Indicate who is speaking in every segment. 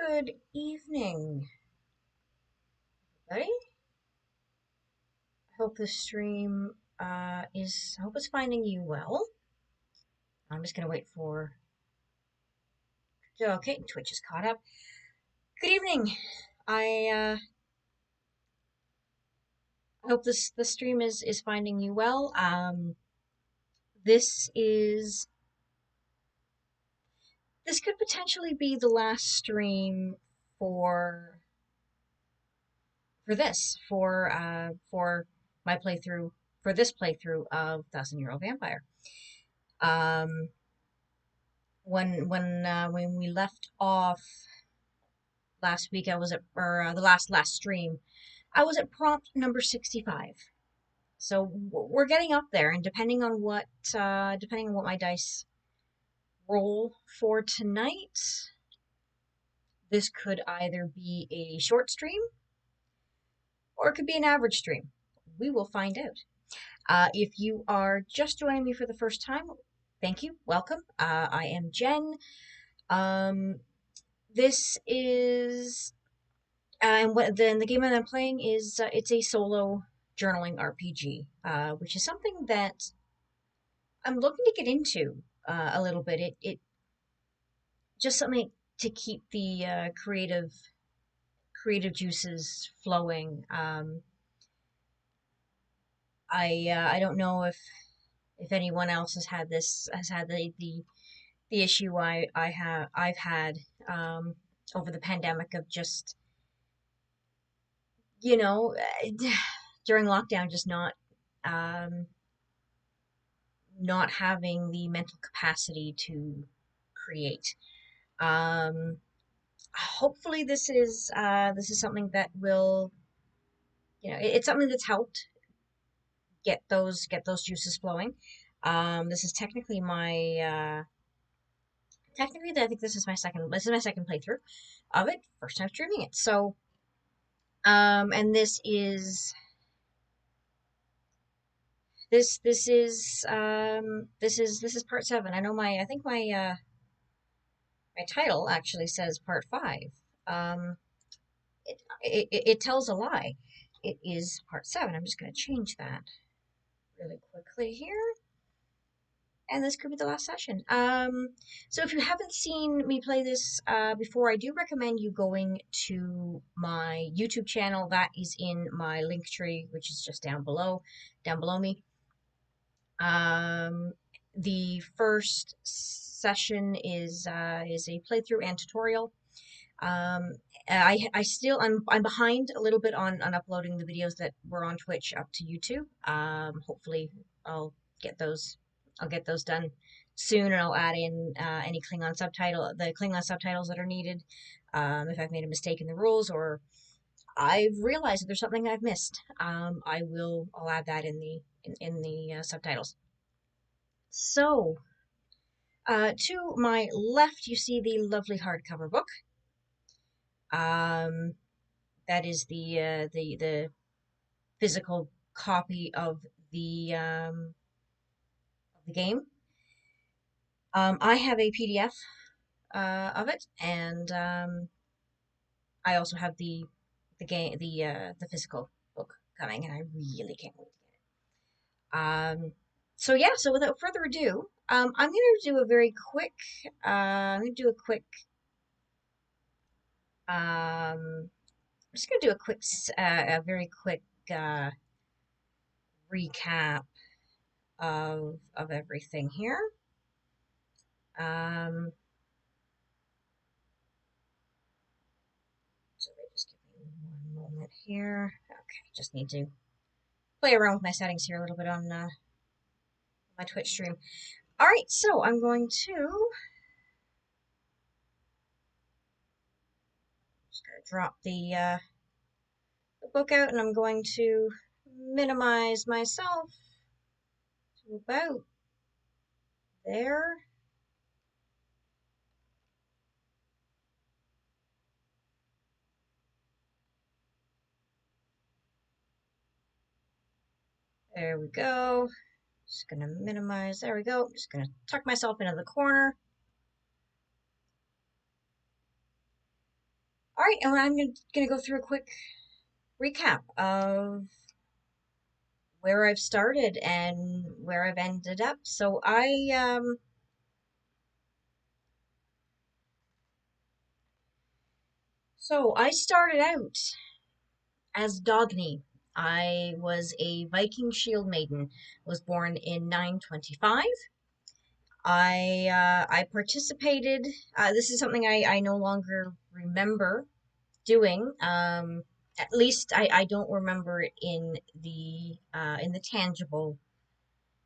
Speaker 1: Good evening, everybody. I hope the stream I hope it's finding you well. I'm just gonna wait for. Okay, Twitch is caught up. Good evening. I hope the stream is finding you well. This is this could potentially be the last stream for for my playthrough for this playthrough of Thousand-Year-Old Vampire. Um, when we left off last week, I was at or the last stream, I was at prompt number 65. So we're getting up there, and depending on what my dice roll for tonight, this could either be a short stream or it could be an average stream. We will find out. If you are just joining me for the first time, thank you, welcome. I am Jen. Um, this is and then the game that I'm playing is it's a solo journaling RPG, which is something that I'm looking to get into a little bit. It just something to keep the creative juices flowing. I don't know if anyone else has had the issue I've had over the pandemic of just you know during lockdown just um, not having the mental capacity to create. Um, Hopefully, this is something that will, it's something that's helped get those juices flowing. This is technically I think this is my second playthrough of it. First time streaming it. So and this is part 7. I know my I think my title actually says part 5. Um, it tells a lie. It is part 7. I'm just going to change that really quickly here. And this could be the last session. So if you haven't seen me play this before, I do recommend you going to my YouTube channel. That is in my link tree, which is just down below me. The first session is a playthrough and tutorial. I'm behind a little bit on uploading the videos that were on Twitch up to YouTube. Hopefully I'll get those I'll get those done soon, and I'll add in the Klingon subtitles that are needed. If I've made a mistake in the rules or I've realized that there's something I've missed, I'll add that in the subtitles. So, to my left, you see the lovely hardcover book. Um, that is the physical copy of the game. I have a PDF of it, and I also have the physical book coming, and I really can't wait to get it. So yeah, so without further ado, I'm gonna do a very quick. I'm gonna do a quick. I'm just gonna do a very quick uh, recap of everything here. Um, so just give me one moment here. Okay, just need to play around with my settings here a little bit on my Twitch stream. All right, so I'm going to just gonna drop the book out, and I'm going to minimize myself to about there. There we go. Just gonna minimize. There we go. Just gonna tuck myself into the corner. right, and I'm gonna go through a quick recap of where I've started and where I've ended up. So I started out as Dagny. I was a Viking shield maiden. Was born in 925. I participated. This is something I no longer remember doing. At least I don't remember it in the tangible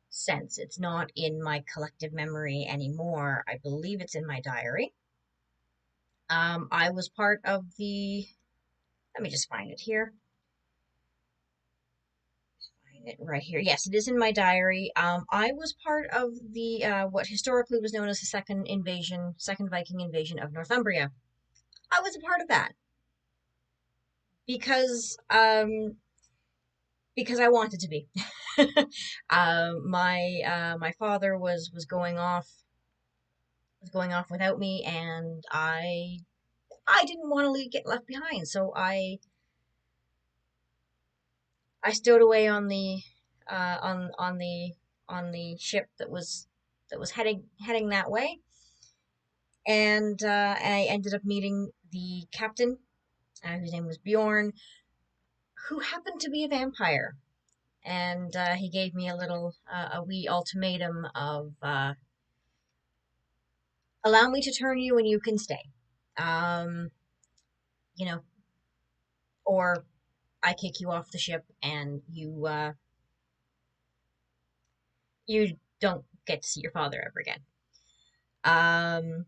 Speaker 1: sense. It's not in my collective memory anymore. I believe it's in my diary. I was part of the. Let me just find it here. Find it right here. Yes, it is in my diary. I was part of the what historically was known as the second Viking invasion of Northumbria. I was a part of that because um, because I wanted to be. My father was going off without me, and I didn't want to get left behind, so I stowed away on the uh, on on the on the ship that was heading that way, and I ended up meeting the captain, whose name was Bjorn, who happened to be a vampire, and he gave me a wee ultimatum of allow me to turn you and you can stay, um, you know, or I kick you off the ship and you don't get to see your father ever again. Um,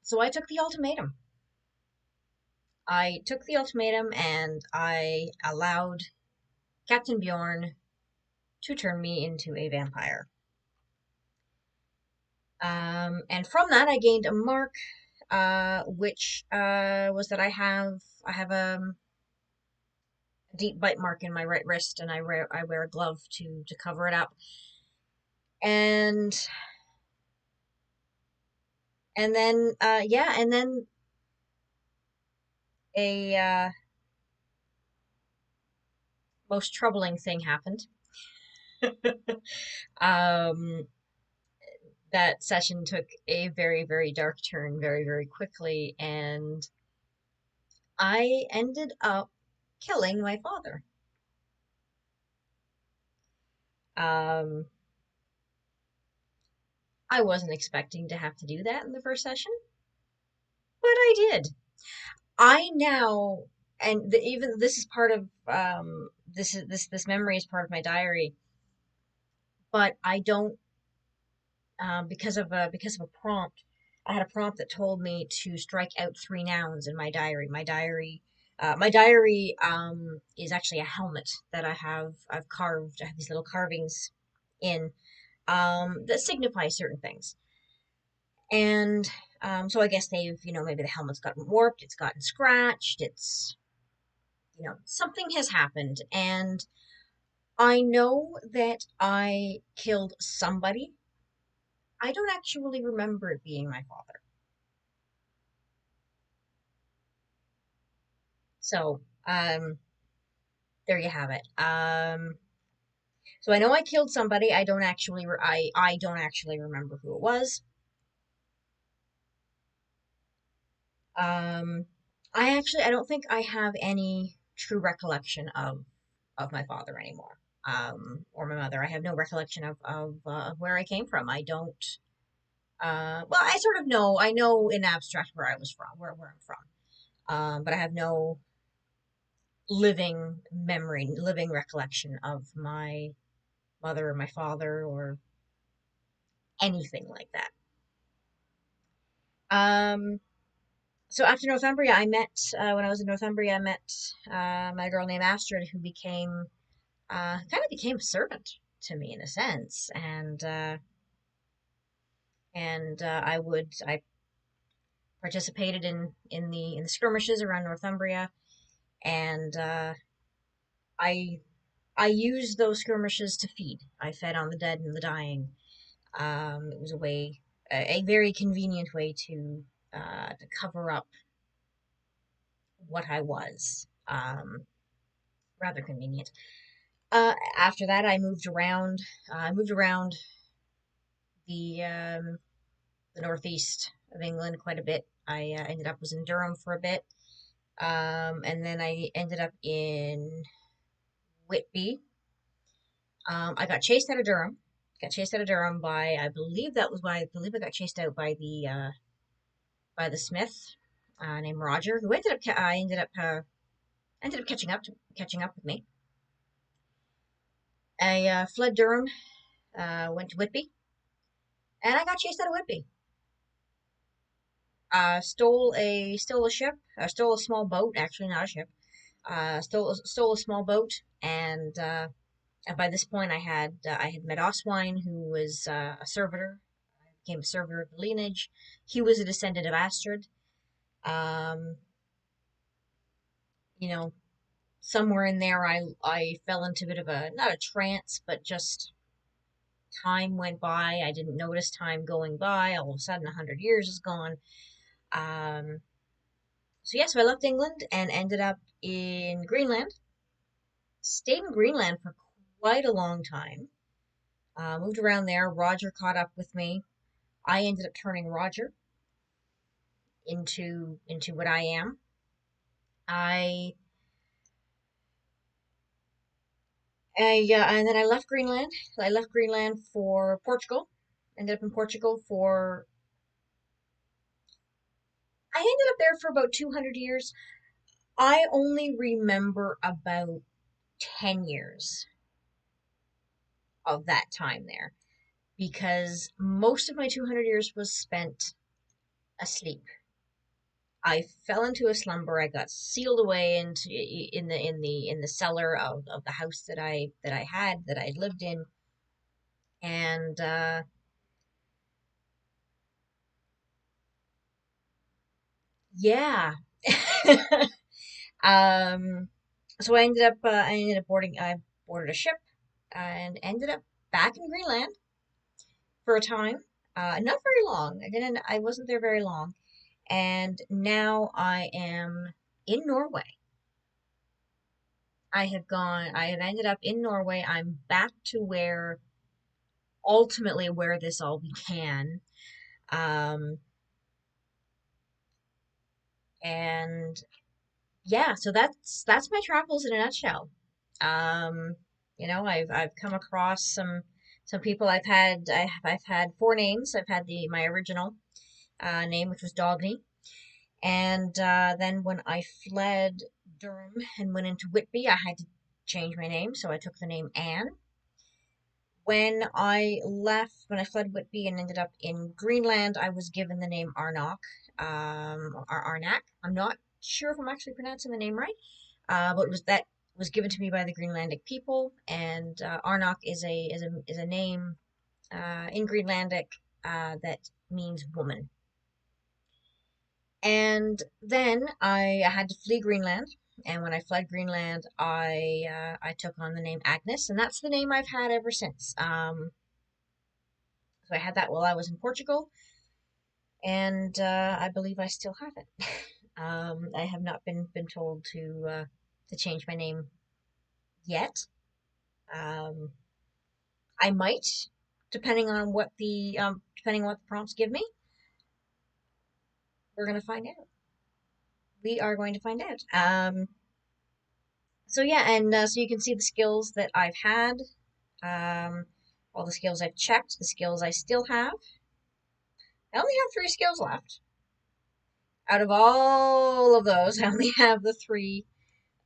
Speaker 1: so I took the ultimatum and I allowed Captain Bjorn to turn me into a vampire. And from that, I gained a mark, which was that I have a deep bite mark in my right wrist, and I wear a glove to cover it up. And and then a most troubling thing happened. um, that session took a very, very dark turn very, very quickly, and I ended up killing my father. Um, I wasn't expecting to have to do that in the first session, but I did. I now, even this is part of this memory is part of my diary, but I don't because of a prompt. I had a prompt that told me to strike out three nouns in my diary. My diary is actually a helmet that I've carved. I have these little carvings in that signify certain things. And so I guess maybe the helmet's gotten warped, it's gotten scratched, something has happened. And I know that I killed somebody. I don't actually remember it being my father. So, there you have it. So I know I killed somebody. I don't actually remember who it was. Um, I don't think I have any true recollection of my father anymore. Or my mother. I have no recollection of where I came from. I don't. Well, I sort of know. I know in abstract where I was from, where I'm from. But I have no living memory, living recollection of my mother or my father or anything like that. Um, so after Northumbria, when I was in Northumbria, I met a girl named Astrid who kind of became a servant to me in a sense, and I participated in the skirmishes around Northumbria, and I I used those skirmishes to feed. I fed on the dead and the dying. It was a very convenient way to cover up what I was. Rather convenient. After that, I moved around. I moved around the northeast of England quite a bit. I ended up was in Durham for a bit, and then I ended up in Whitby. I got chased out of Durham. Got chased out of Durham by I believe that was by I believe I got chased out by the Smith named Roger, who ended up catching up with me. I fled Durham, went to Whitby, and I got chased out of Whitby. Stole a ship, stole a small boat, actually not a ship. Stole a small boat, and by this point I had met Oswine, who was a servitor. I became a servitor of the lineage. He was a descendant of Astrid. Um, you know, somewhere in there I fell into a bit of a not a trance, but just time went by. I didn't notice time going by. All of a sudden, 100 years is gone. Um, so yeah, so I left England and ended up in Greenland. Stayed in Greenland for quite a long time. Moved around there. Roger caught up with me. I ended up turning Roger into what I am. I and then I left Greenland. I left Greenland for Portugal. Ended up in Portugal for I ended up there for about 200 years. I only remember about 10 years of that time there because most of my 200 years was spent asleep. I fell into a slumber. I got sealed away in the cellar of the house that I lived in, and yeah. um, so I ended up boarding I boarded a ship and ended up back in Greenland for a time. Not very long. I wasn't there very long, and now I am in Norway. I have ended up in Norway. I'm back to where ultimately where this all began. Um, and yeah, so that's my travels in a nutshell. Um, I've come across some people. I've had four names. I've had the my original name, which was Dagny, and then when I fled Durham and went into Whitby, I had to change my name, so I took the name Anne. When I fled Whitby and ended up in Greenland, I was given the name Arnok, or Arnak. I'm not sure if I'm actually pronouncing the name right, but that was given to me by the Greenlandic people, and Arnok is a name in Greenlandic that means woman. And then I had to flee Greenland, and when I fled Greenland, I took on the name Agnes, and that's the name I've had ever since. So I had that while I was in Portugal, and I believe I still have it. I have not been told to change my name yet. Um, I might, depending on what the prompts give me. We're gonna find out. We are going to find out. So yeah, and so you can see the skills that I've had, all the skills I've checked, the skills I still have. I only have three skills left. Out of all of those, I only have the three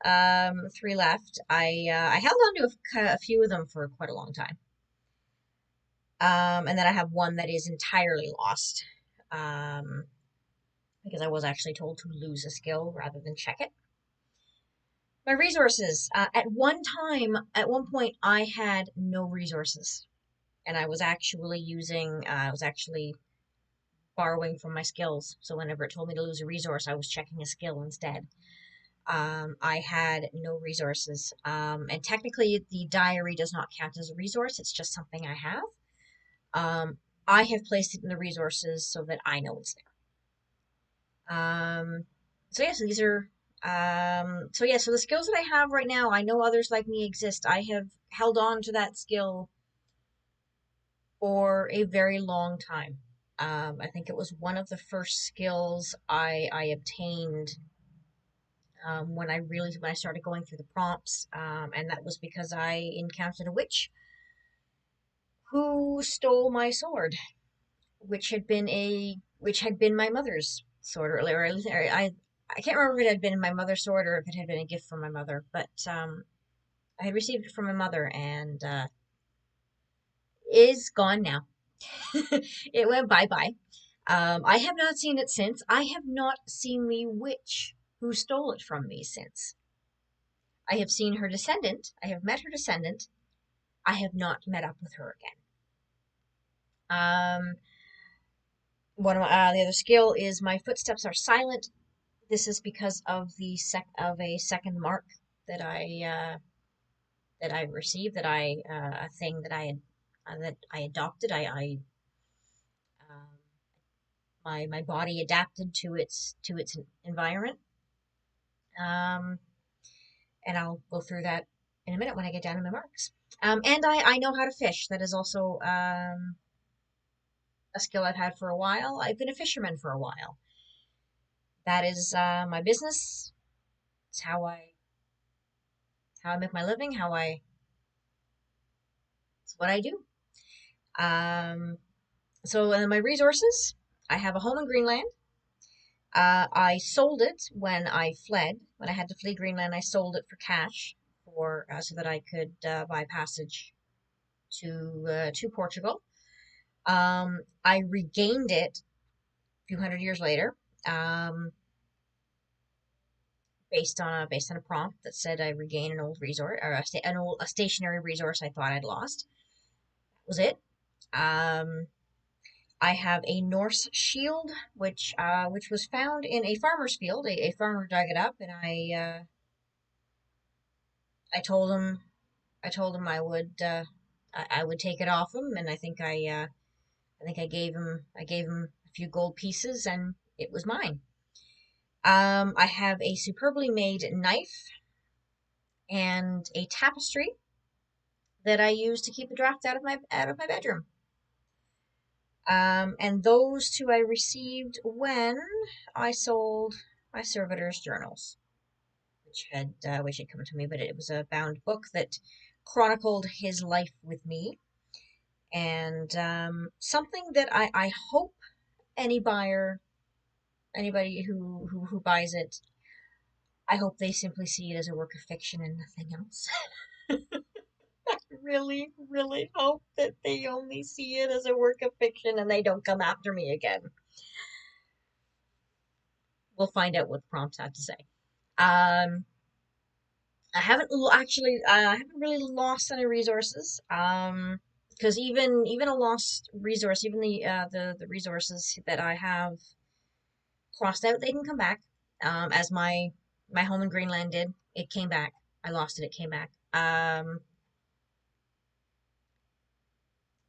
Speaker 1: left. I held on to a few of them for quite a long time. And then I have one that is entirely lost. Um, because I was actually told to lose a skill rather than check it. My resources. At one point, I had no resources, and I was actually borrowing from my skills. So whenever it told me to lose a resource, I was checking a skill instead. I had no resources, and technically, the diary does not count as a resource. It's just something I have. Um, I have placed it in the resources so that I know it's there. So yes, So yeah, so the skills that I have right now, I know others like me exist. I have held on to that skill for a very long time. I think it was one of the first skills I obtained when I started going through the prompts, and that was because I encountered a witch who stole my sword, which had been my mother's sword, or at least I can't remember if it had been my mother's sword or if it had been a gift from my mother, but I had received it from my mother, and is gone now. It went bye bye. I have not seen it since. I have not seen the witch who stole it from me since. I have seen her descendant. I have met her descendant. I have not met up with her again. Um, the other skill is my footsteps are silent. This is because of a second mark that I received, a thing that I adopted. Um, my body adapted to its environment. Um, and I'll go through that in a minute when I get down to my marks. And I know how to fish. That is also a skill I've had for a while. I've been a fisherman for a while. That is my business. It's how I make my living. It's what I do. Um, my resources. I have a home in Greenland. I sold it when I fled. When I had to flee Greenland, I sold it for cash for so that I could buy passage to Portugal. I regained it a few hundred years later, um, based on a prompt that said I regain an old resource or a stationary resource I thought I'd lost. That was it. Um, I have a Norse shield, which was found in a farmer's field. A farmer dug it up, and I told him I would take it off him, and I think I gave him a few gold pieces, and it was mine. I have a superbly made knife and a tapestry that I use to keep the draft out of my bedroom. And those two I received when I sold my servitor's journals, which had come to me, but it was a bound book that chronicled his life with me, and something that I hope any buyer, anybody who buys it, I hope they simply see it as a work of fiction and nothing else. Really, really hope that they only see it as a work of fiction and they don't come after me again. We'll find out what the prompts have to say. Um, I haven't really lost any resources. Because even a lost resource, even the resources that I have crossed out, they can come back. As my home in Greenland did, it came back. I lost it, it came back.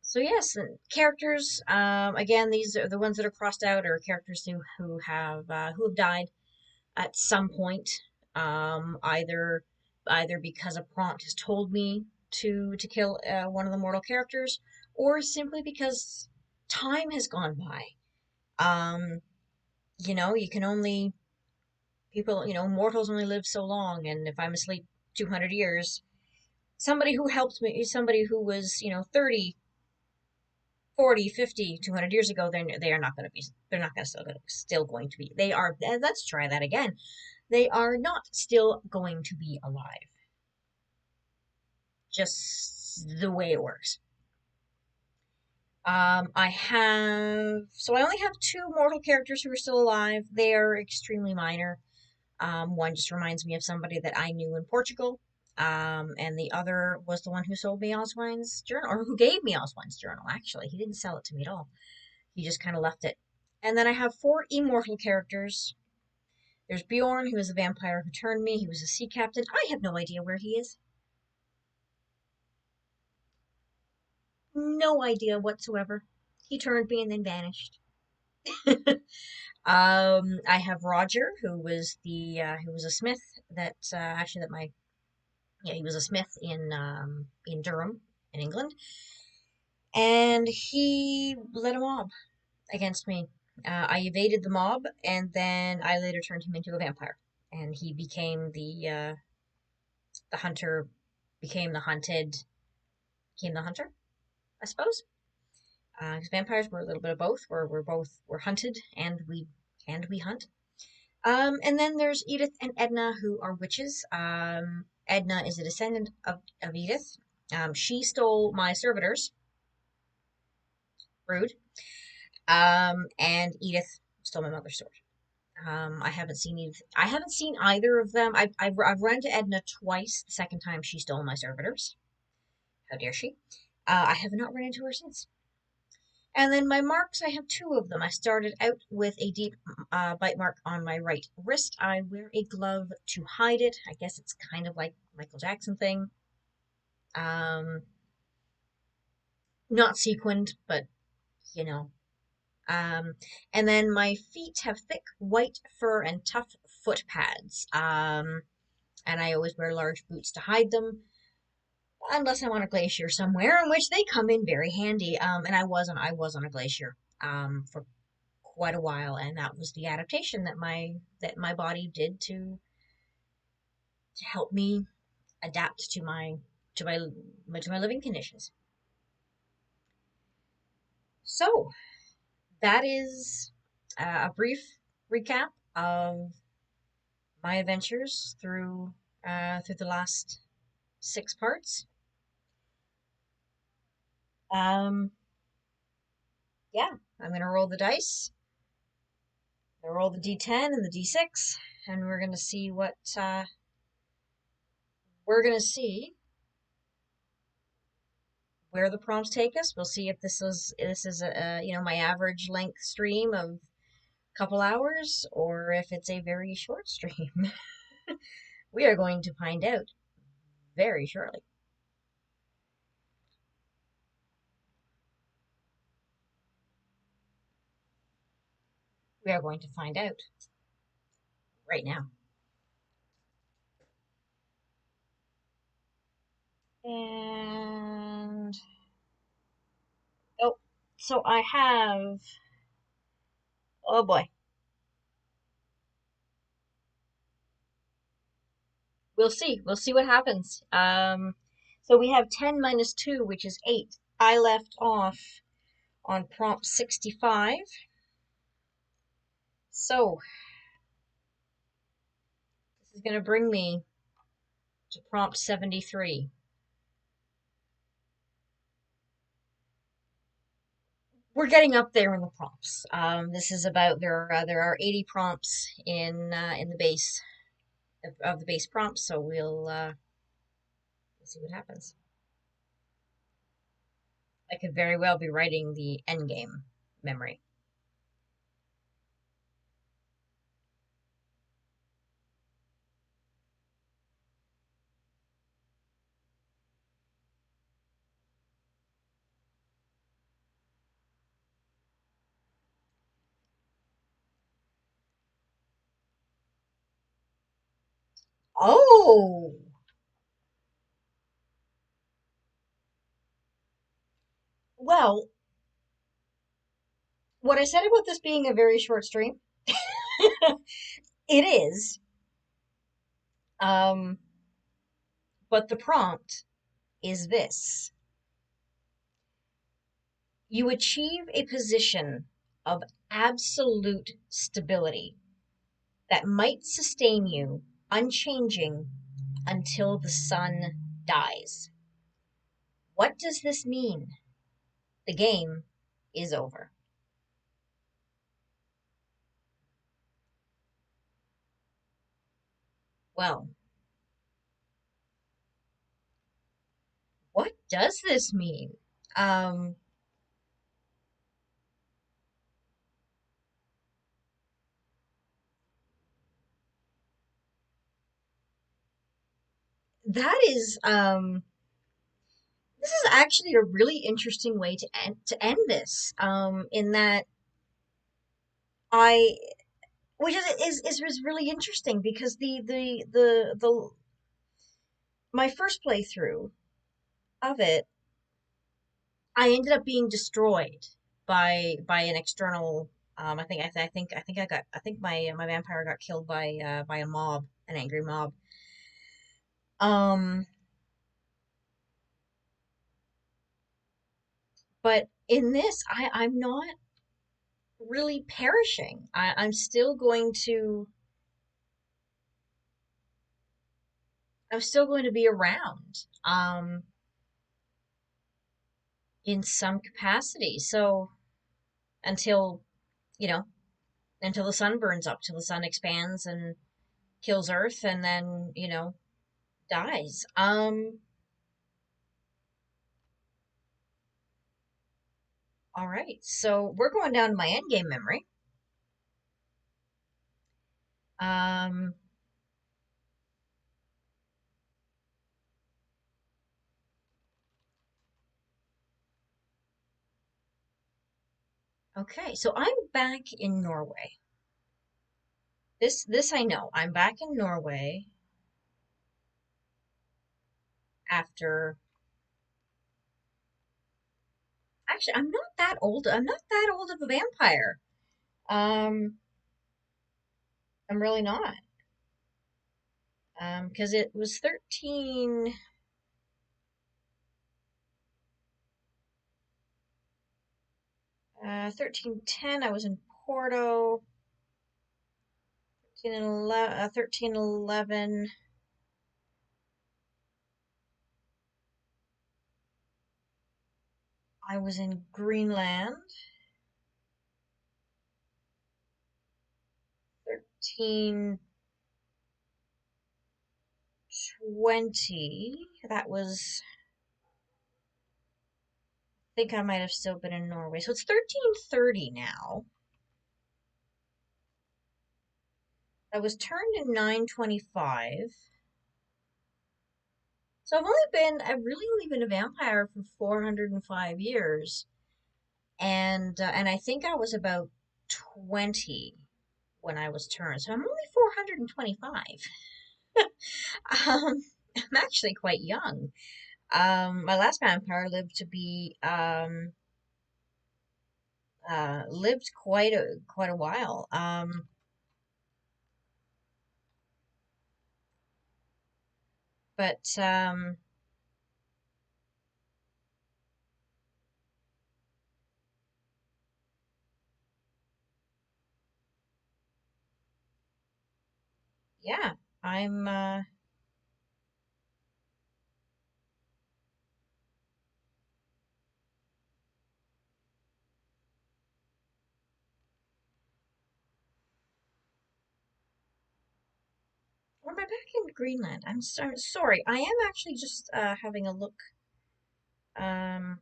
Speaker 1: So yes, characters. Again, these are the ones that are crossed out, are characters who have died at some point, either because a prompt has told me to kill one of the mortal characters, or simply because time has gone by. Um, you can only mortals only live so long, and if I'm asleep 200 years, somebody who was 30, 40, 50, 200 years ago, they are not going to be, they're not going to still going to be, they are, let's try that again. They are not still going to be alive. Just the way it works. I only have two mortal characters who are still alive. They are extremely minor. One just reminds me of somebody that I knew in Portugal. And the other was the one who sold me Oswine's journal, or who gave me Oswine's journal, actually. He didn't sell it to me at all. He just kind of left it. And then I have four immortal characters. There's Bjorn, who is a vampire who turned me. He was a sea captain. I have no idea where he is. No idea whatsoever. He turned me and then vanished. I have Roger, who was a smith that my yeah, he was a smith in Durham in England, and he led a mob against me. I evaded the mob, and then I later turned him into a vampire, and he became the hunter, became the hunted, became the hunter, I suppose. Because vampires were a little bit of both. We're hunted and we hunt. And then there's Edith and Edna, who are witches. Edna is a descendant of Edith. She stole my servitors, rude. And Edith stole my mother's sword. I haven't seen either of them. I've run into Edna twice. The second time she stole my servitors. How dare she? I have not run into her since. And then my marks, I have two of them. I started out with a deep bite mark on my right wrist. I wear a glove to hide it. I guess it's kind of like Michael Jackson thing. Um, Not sequined, but you know. Um, and then my feet have thick white fur and tough foot pads. And I always wear large boots to hide them, unless I'm on a glacier somewhere, in which they come in very handy. And I was on a glacier for quite a while, and that was the adaptation that my body did to help me adapt to my to my living conditions. So that is a brief recap of my adventures through the last 6 parts. Um, yeah, I'm gonna roll the dice. I roll the d10 and the d6, and we're gonna see where the prompts take us. We'll see if this is a my average length stream of a couple hours, or if it's a very short stream. We are going to find out very shortly. We are going to find out right now. And oh, so I have, oh boy, we'll see. We'll see what happens. So we have 10 minus 2, which is 8. I left off on prompt 65. So this is going to bring me to prompt 73. We're getting up there in the prompts. This is about there are 80 prompts in the base of the base prompts, so we'll see what happens. I could very well be writing the endgame memory. Oh, well, what I said about this being a very short stream, it is. Um, but the prompt is this. You achieve a position of absolute stability that might sustain you unchanging until the sun dies. What does this mean? The game is over. Well, what does this mean? Um, that is this is actually a really interesting way to end this. In that I which is really interesting because the my first playthrough of it, I ended up being destroyed by an external. I think my vampire got killed by a mob, an angry mob. Um, but in this, I'm not really perishing. I'm still going to be around. In some capacity. So until you know until the sun burns up, till the sun expands and kills Earth, and then dies. All right, so we're going down to my endgame memory. Um, okay, so I'm back in Norway. This I know. I'm back in Norway after. Actually, I'm not that old. I'm not that old of a vampire. Um, I'm really not. Because it was 1310. I was in Porto. 1311. I was in Greenland. 1320. That was, I think I might have still been in Norway. So it's 1330 now. I was turned in 925. So I've really only been a vampire for 405 years. And I think I was about 20 when I was turned. So I'm only 425. I'm actually quite young. My last vampire lived quite a while. But yeah, I'm or am I back in Greenland? Sorry. I am actually just having a look um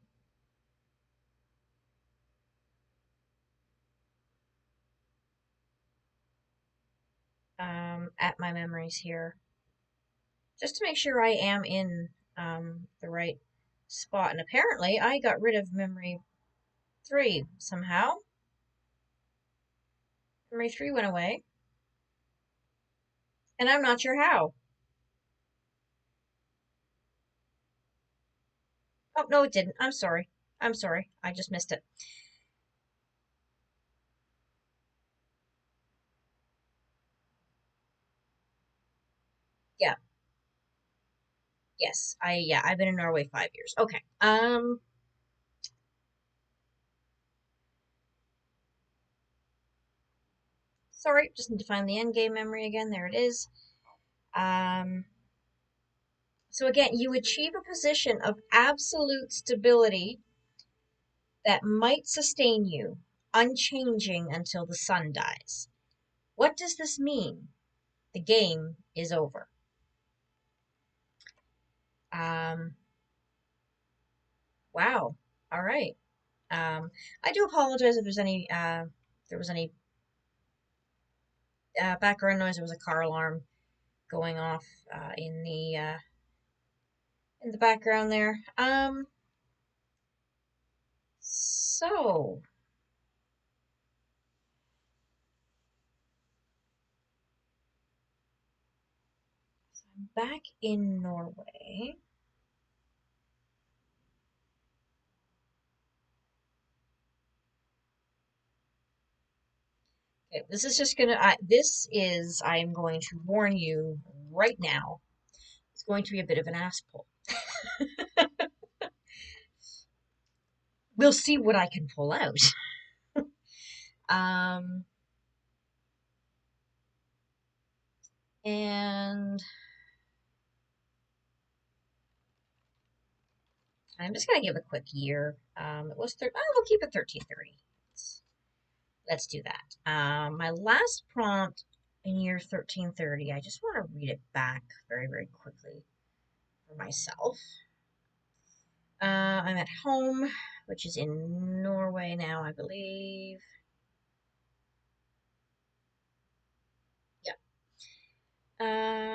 Speaker 1: at my memories here, just to make sure I am in the right spot. And apparently I got rid of memory 3 somehow. Memory 3 went away, and I'm not sure how. Oh, no, it didn't. I'm sorry. I'm sorry. I just missed it. Yeah. Yes. I've been in Norway 5 years. Okay. Sorry, just need to find the end game memory again. There it is. Um, so again, you achieve a position of absolute stability that might sustain you, unchanging until the sun dies. What does this mean? The game is over. Um, wow. All right. I do apologize if there was any background noise. There was a car alarm going off in the background there. So back in Norway. Okay, this is just gonna, I'm going to warn you right now, it's going to be a bit of an ass pull. We'll see what I can pull out. Um, and I'm just gonna give a quick year. It was we'll keep it 1330. Let's do that. My last prompt in year 1330, I just want to read it back very, very quickly for myself. I'm at home, which is in Norway now, I believe. Yeah.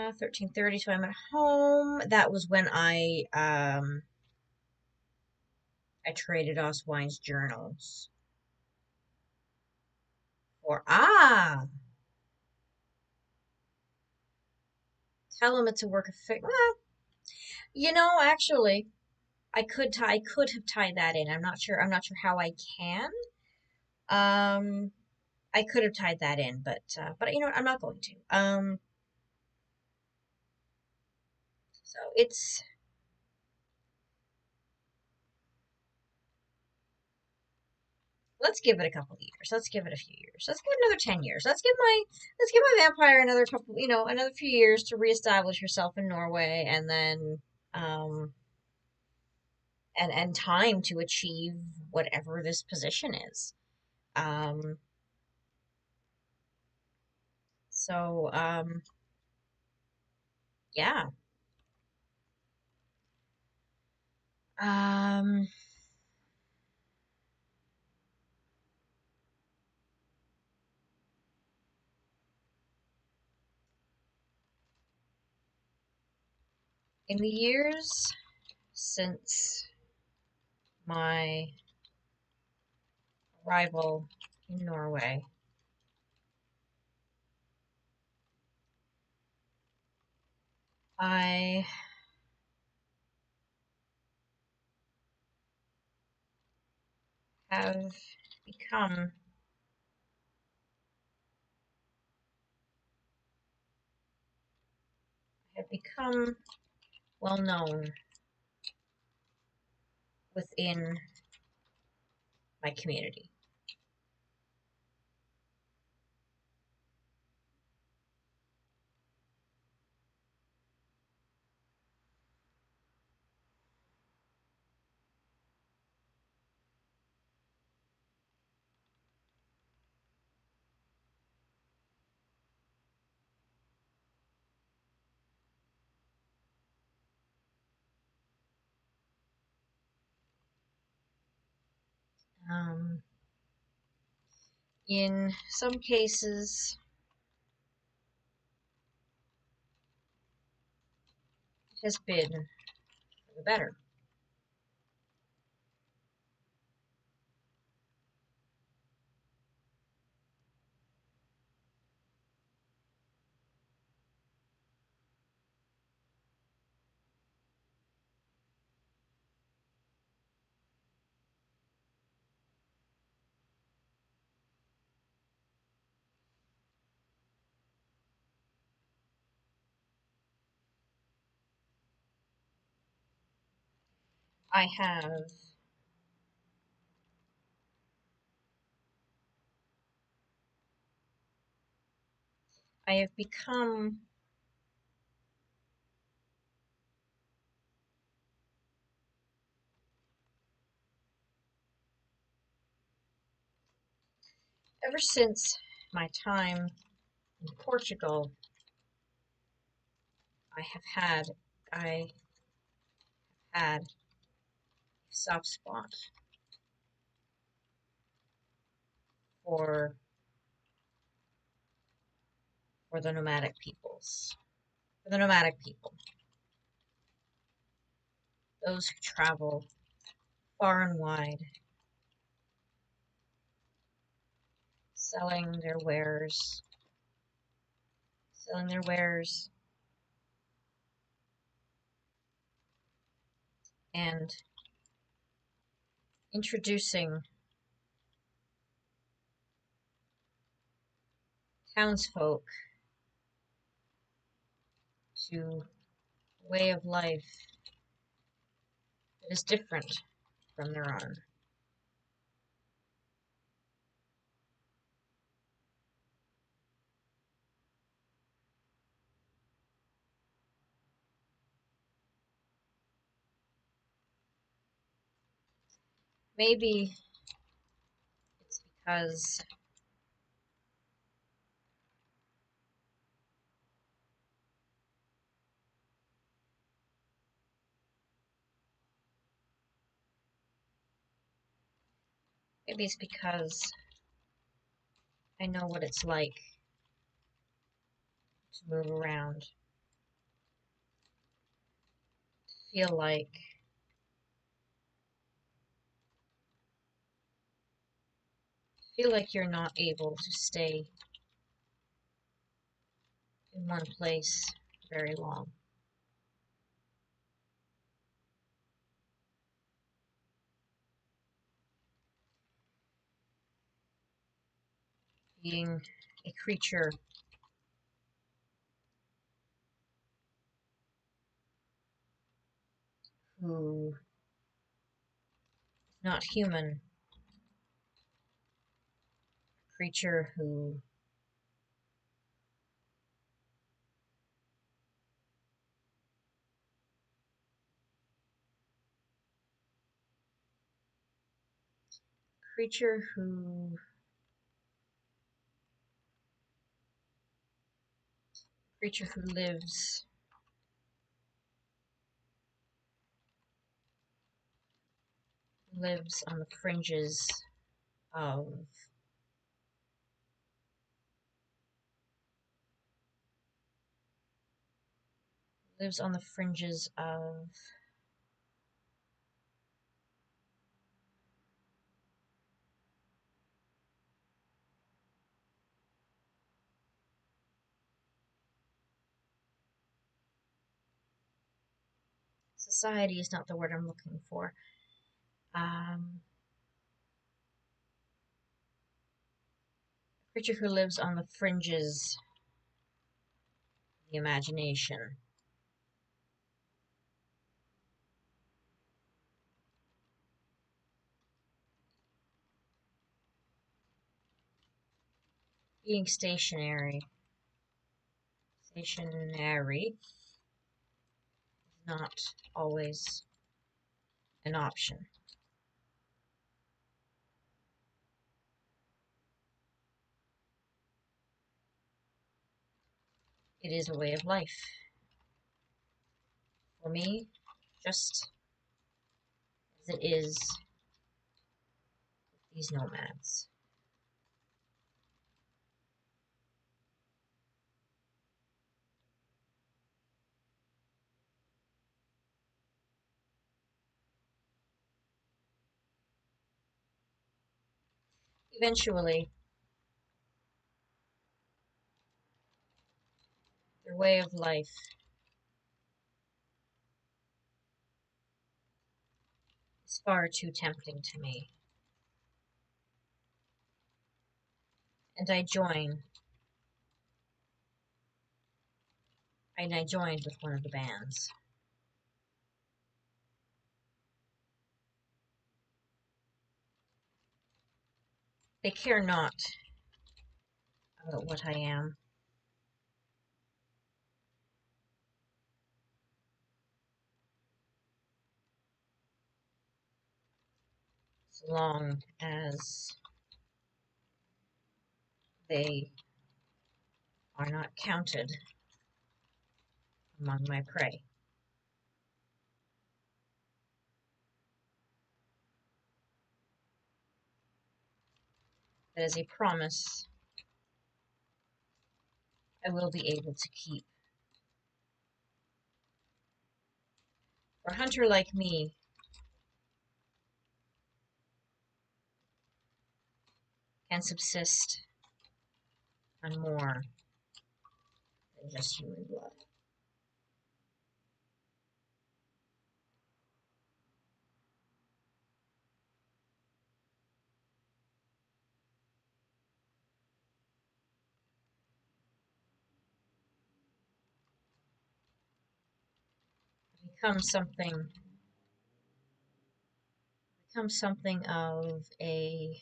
Speaker 1: 1330, so I'm at home. That was when I traded Oswine's journals for tell him it's a work of fiction. Well, actually, I could have tied that in. I'm not sure how I can. Um, I could have tied that in, but you know what? I'm not going to. So let's give it a couple of years. Let's give it a few years. Let's give it another 10 years. Let's give my vampire another couple, another few years to reestablish herself in Norway, and then um and time to achieve whatever this position is. Um, so yeah. Um, in the years since my arrival in Norway, I have become have become well known within my community. Um, in some cases, it has been for the better. I have I have become ever since my time in Portugal, I have had I had a soft spot for for the nomadic peoples, for the nomadic people, those who travel far and wide, selling their wares, selling their wares and introducing townsfolk to a way of life that is different from their own. Maybe it's because I know what it's like to move around, feel like you're not able to stay in one place very long. Being a creature who is not human, a creature who creature who creature who lives on the fringes of lives on the fringes of society is not the word I'm looking for. A creature who lives on the fringes of the imagination. Being stationary is not always an option. It is a way of life. For me, just as it is with these nomads. Eventually, their way of life is far too tempting to me. And I joined with one of the bands. They care not about what I am. So long as they are not counted among my prey. That is a promise I will be able to keep. For a hunter like me can subsist on more than just human blood. becomes something becomes something of a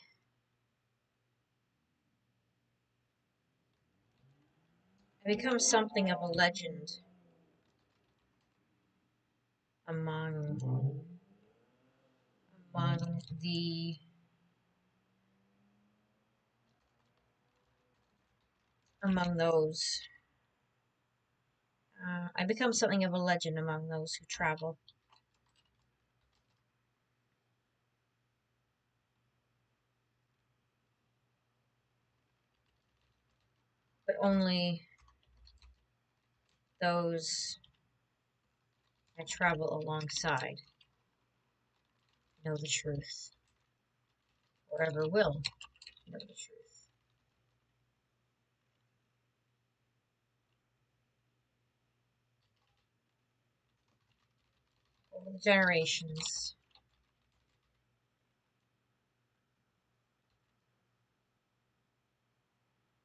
Speaker 1: it becomes something of a legend among among the among those I become something of a legend among those who travel. But only those I travel alongside know the truth, or ever will know the truth. Over the generations,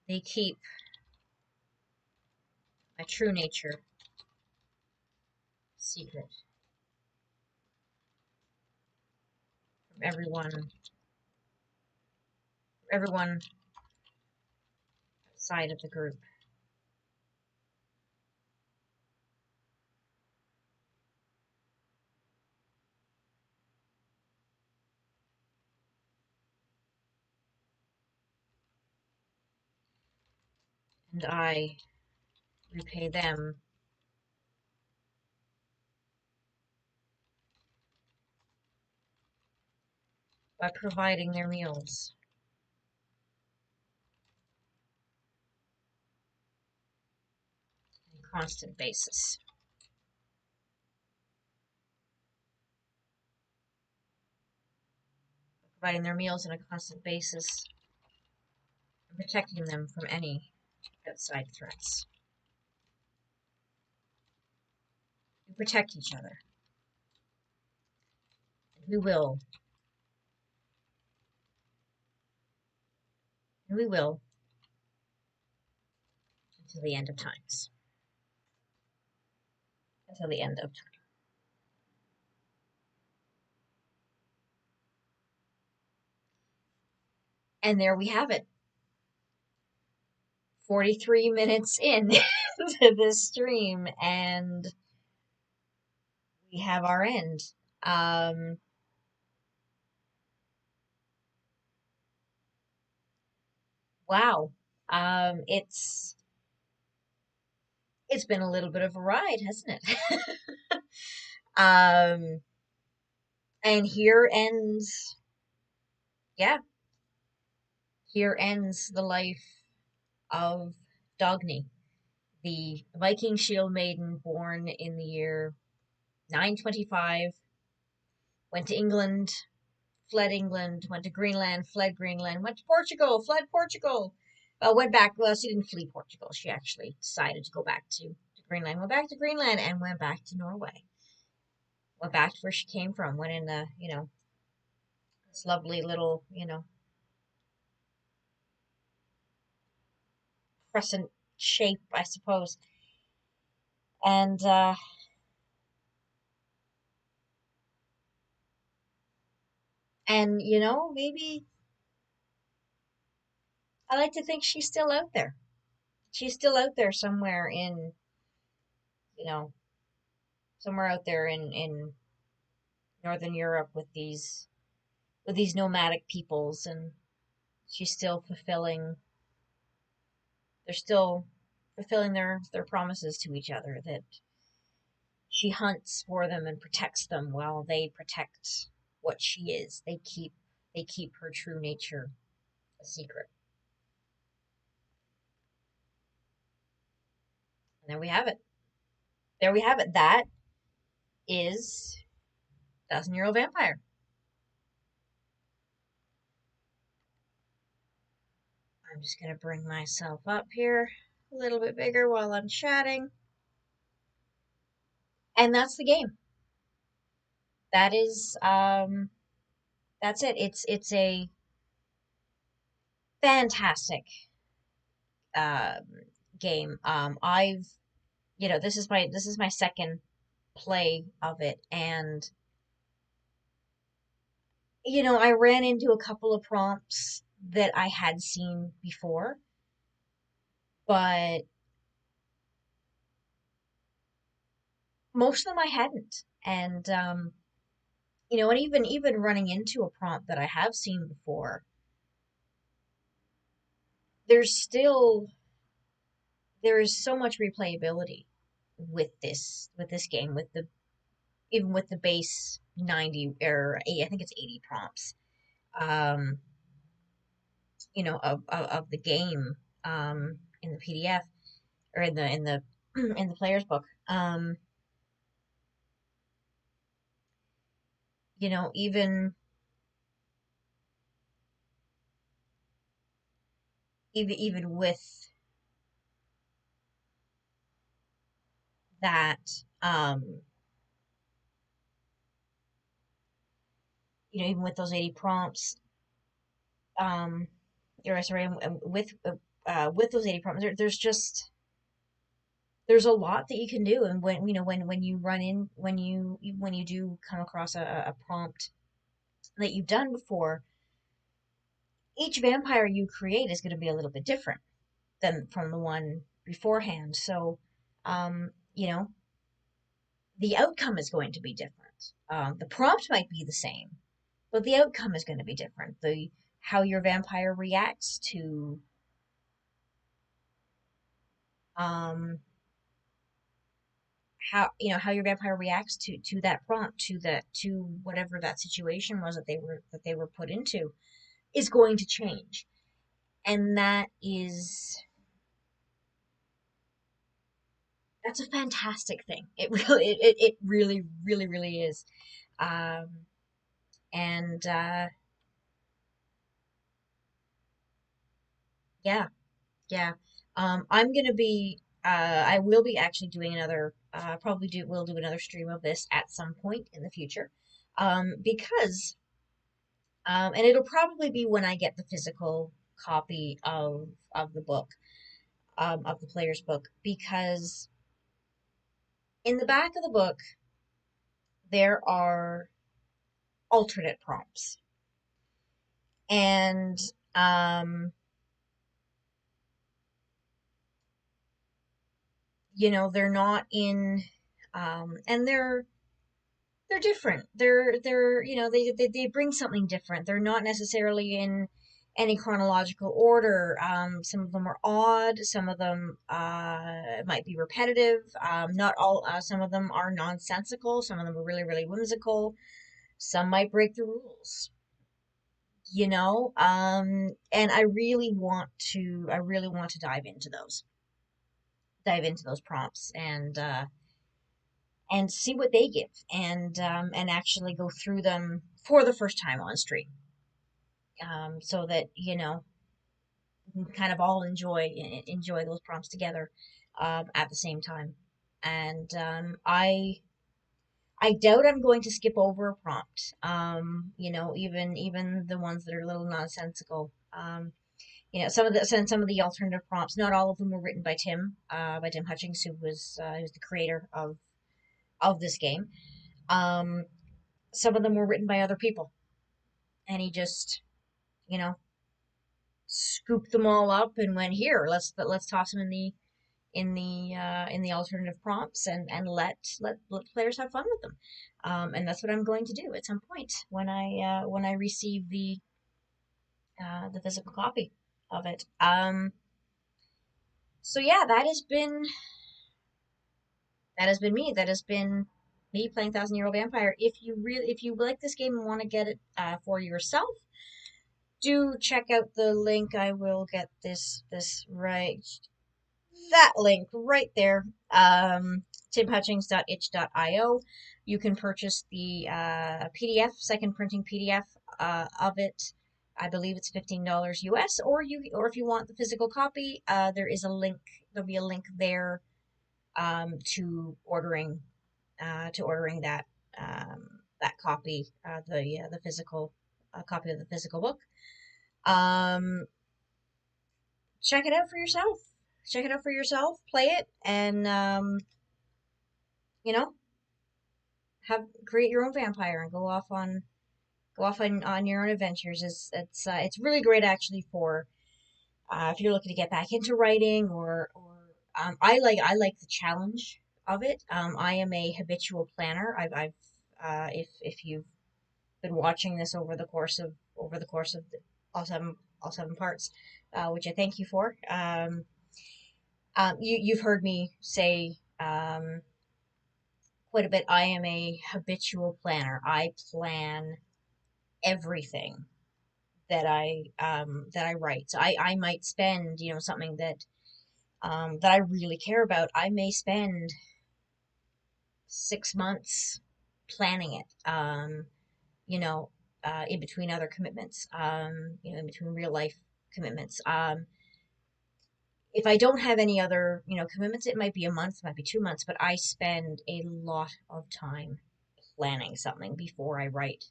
Speaker 1: they keep my true nature secret from everyone outside of the group. And I repay them by providing their meals on a constant basis. Providing their meals on a constant basis and protecting them from any outside threats. We protect each other. And we will. And we will until the end of times. Until the end of time. And there we have it. 43 minutes in to this stream, and we have our end. Um, wow. It's been a little bit of a ride, hasn't it? um, and yeah, here ends the life of Dagny, the Viking shield maiden born in the year 925, went to England, fled England, went to Greenland, fled Greenland, went to Portugal, fled Portugal, went back. Well, she didn't flee Portugal. She actually decided to go back to Greenland, went back to Greenland, and went back to Norway. Went back to where she came from, went in this lovely little, crescent shape, I suppose. And maybe I like to think she's still out there. She's still out there somewhere you know, somewhere out there in Northern Europe with these nomadic peoples, and she's still fulfilling they're still fulfilling their promises to each other, that she hunts for them and protects them while they protect what she is. They keep her true nature a secret. And there we have it. There we have it. That is 1,000-Year-Old Vampire. I'm just going to bring myself up here a little bit bigger while I'm chatting. And that's the game. That's it. It's a fantastic um, game. I've this is my second play of it. And, I ran into a couple of prompts that I had seen before, but most of them I hadn't. And, and even running into a prompt that I have seen before, there's still there is so much replayability with this game, with the even with the base 90 or I think it's 80 prompts, um, of the game, in the PDF, or in the in the player's book. Even with that, even with those 80 prompts, um, or sorry, with those 80 prompts, there's a lot that you can do. And when you run in when you do come across a prompt that you've done before, each vampire you create is going to be a little bit different than from the one beforehand. So, um, you know, the outcome is going to be different. The prompt might be the same, but the outcome is going to be different. The How your vampire reacts to, um, how your vampire reacts to that prompt, to whatever that situation was that they were put into, is going to change. And that's a fantastic thing. It really, really, really is. Um, and Yeah, yeah. I will be actually doing another, probably will do another stream of this at some point in the future. Because, and it'll probably be when I get the physical copy of the book, of the player's book, because in the back of the book, there are alternate prompts. And, they're not in, and they're different. They bring something different. They're not necessarily in any chronological order. Some of them are odd. Some of them might be repetitive. Not all. Some of them are nonsensical. Some of them are really, really whimsical. Some might break the rules. And I really want to dive into those prompts, and see what they give, and actually go through them for the first time on stream, so that we can kind of all enjoy those prompts together, at the same time. And I doubt I'm going to skip over a prompt. Even the ones that are a little nonsensical. Some of the alternative prompts. Not all of them were written by Tim Hutchings, who's the creator of this game. Um, some of them were written by other people, and he just you know scooped them all up and went, here, let's toss them in the alternative prompts, and let players have fun with them. And that's what I'm going to do at some point when I receive the physical copy of it. So yeah, that has been me. That has been me playing Thousand Year Old Vampire. If you like this game and want to get it, for yourself, do check out the link. I will get this right. That link right there. timhutchings.itch.io. You can purchase the PDF, second printing PDF, of it. I believe it's $15 US, or if you want the physical copy, there'll be a link there, to ordering that copy, the physical copy of the physical book. Um, check it out for yourself. Check it out for yourself. Play it, and you know, have create your own vampire and go off on your own adventures. It's really great actually for if you're looking to get back into writing or I like the challenge of it. I am a habitual planner. If you've been watching this over the course of all seven parts, which I thank you for. You've heard me say quite a bit. I am a habitual planner. I plan everything that I write. So I might spend, something that I really care about. I may spend 6 months planning it. You know, in between other commitments. In between real life commitments. If I don't have any other, commitments, it might be a month, it might be 2 months, but I spend a lot of time planning something before I write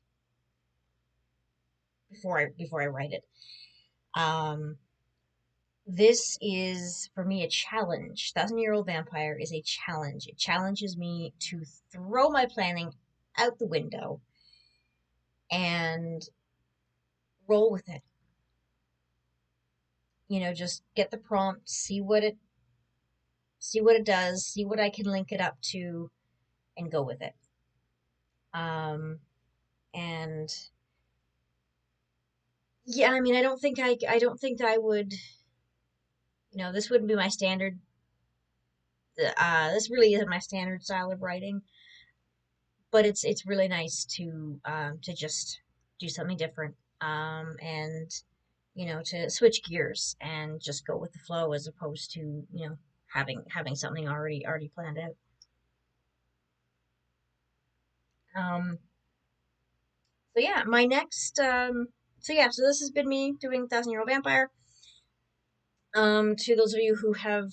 Speaker 1: it. Um, this is for me a challenge. Thousand-Year-Old Vampire is a challenge. It challenges me to throw my planning out the window and roll with it. Just get the prompt, see what it does, see what I can link it up to, and go with it. Um, and yeah, I mean, I don't think I would. This wouldn't be my standard. This really isn't my standard style of writing, but it's really nice to just do something different. And to switch gears and just go with the flow as opposed to having something already planned out. Um, so yeah, my next so this has been me doing Thousand-Year-Old Vampire. To those of you who have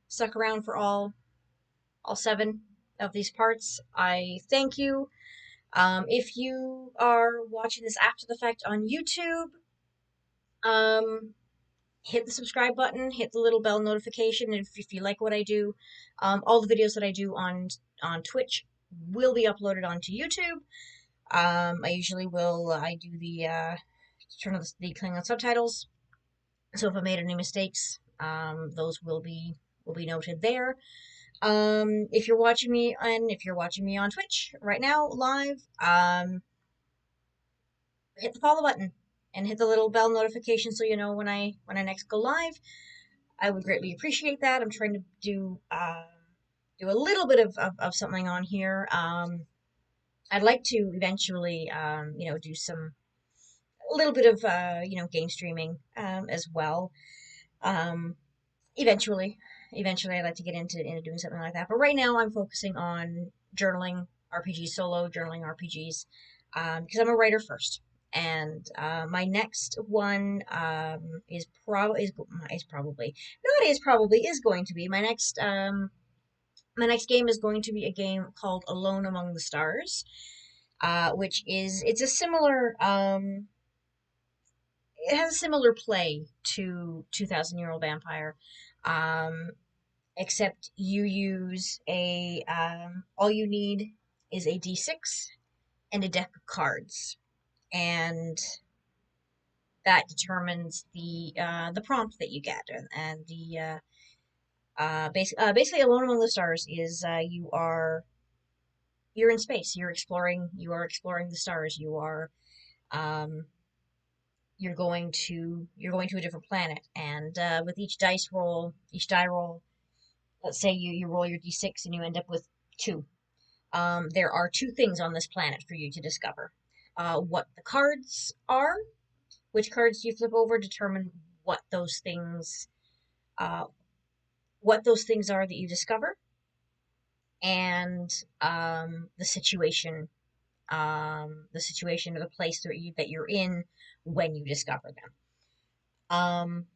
Speaker 1: stuck around for all seven of these parts, I thank you. If you are watching this after the fact on YouTube, um, hit the subscribe button, hit the little bell notification. If you like what I do, all the videos that I do on Twitch will be uploaded onto YouTube. I usually will. I do the turn on the Klingon subtitles. So if I made any mistakes, those will be noted there. If you're watching me on Twitch right now live, hit the follow button and hit the little bell notification so you know when I next go live. I would greatly appreciate that. I'm trying to do a little bit of something on here. I'd like to eventually do some a little bit of game streaming as well. Um, eventually, eventually I'd like to get into doing something like that. But right now I'm focusing on journaling RPGs, solo journaling RPGs, because I'm a writer first. And my next one is going to be my next game is going to be a game called Alone Among the Stars, which is it's a similar it has a similar play to 2000-Year-Old Vampire, um, except you use all you need is a d6 and a deck of cards, and that determines the prompt that you get, and basically Alone Among the Stars is you're in space, you are exploring the stars, um, you're going to a different planet, and with each die roll, let's say you roll your d6 and you end up with two. There are two things on this planet for you to discover. What the cards are, which cards you flip over determine what those things uh, what those things are that you discover, and the situation or the place that you're in when you discover them.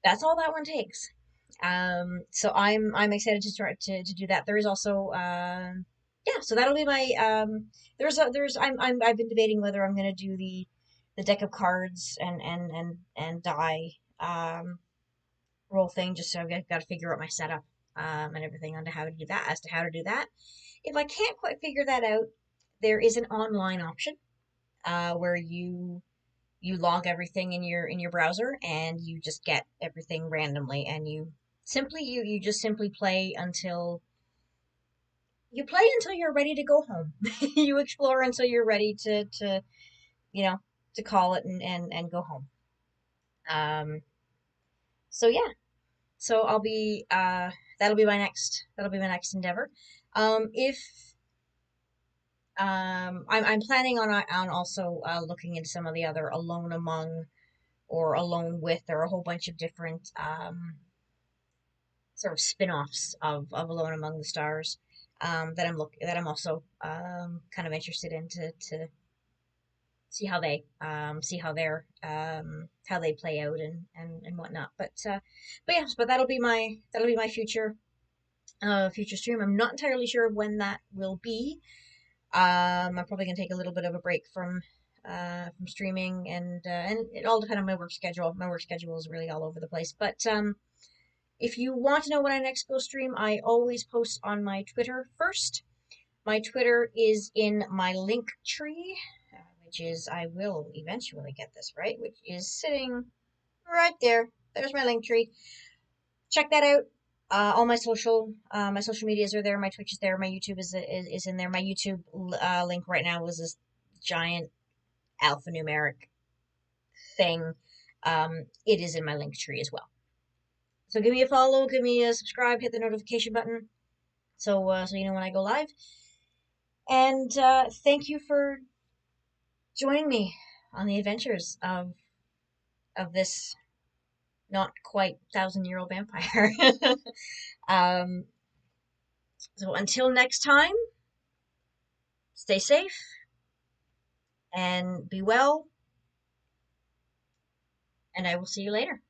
Speaker 1: That's all that one takes. So I'm excited to start to do that. There is also yeah, so that'll be my I've been debating whether I'm gonna do the deck of cards and die roll thing. Just so I've got to figure out my setup. and everything on to how to do that, as to how to do that. If I can't quite figure that out, there is an online option where you log everything in your browser and you just get everything randomly, and you just simply play until you're ready to go home. You explore until you're ready to you know to call it and go home. Um, so yeah, so that'll be my next endeavor. If I'm planning on also looking into some of the other Alone Among or Alone With. There are a whole bunch of different sort of spin-offs of Alone Among the Stars that I'm also kind of interested in to see how how they play out and whatnot. But yes, but that'll be my future stream. I'm not entirely sure when that will be. I'm probably gonna take a little bit of a break from streaming, and it all depends on my work schedule. My work schedule is really all over the place. But if you want to know when I next go stream, I always post on my Twitter first. My Twitter is in my link tree, which is, I will eventually get this right, which is sitting right there. There's my link tree. Check that out. All my social medias are there. My Twitch is there. My YouTube is in there. My YouTube link right now was this giant alphanumeric thing. It is in my link tree as well. So give me a follow, give me a subscribe, hit the notification button, so you know when I go live. And thank you for joining me on the adventures of this not quite 1,000-year-old vampire. um, so until next time, stay safe and be well, and I will see you later.